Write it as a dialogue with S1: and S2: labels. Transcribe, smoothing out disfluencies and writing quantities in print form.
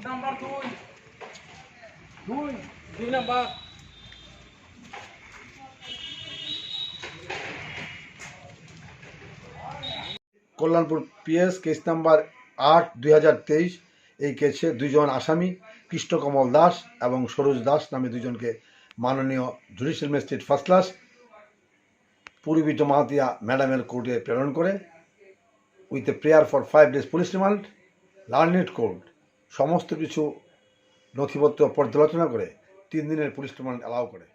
S1: Number 2 number
S2: Kalyanpur PS case number 8/2023। এই কেসে দুজন আসামি কৃষ্ণকমল দাস এবং সরোজ দাস নামে দুজনকে মাননীয় judicial magistrate first class Purbi Jamatia ম্যাডামের কোর্টে প্রেরণ করে with a prayer for 5 days police remand. Learned কোর্ট সমস্ত কিছু নথিপত্র পর্যালোচনা করে 3 দিনের পুলিশ রিমান্ড অ্যালাউ করে।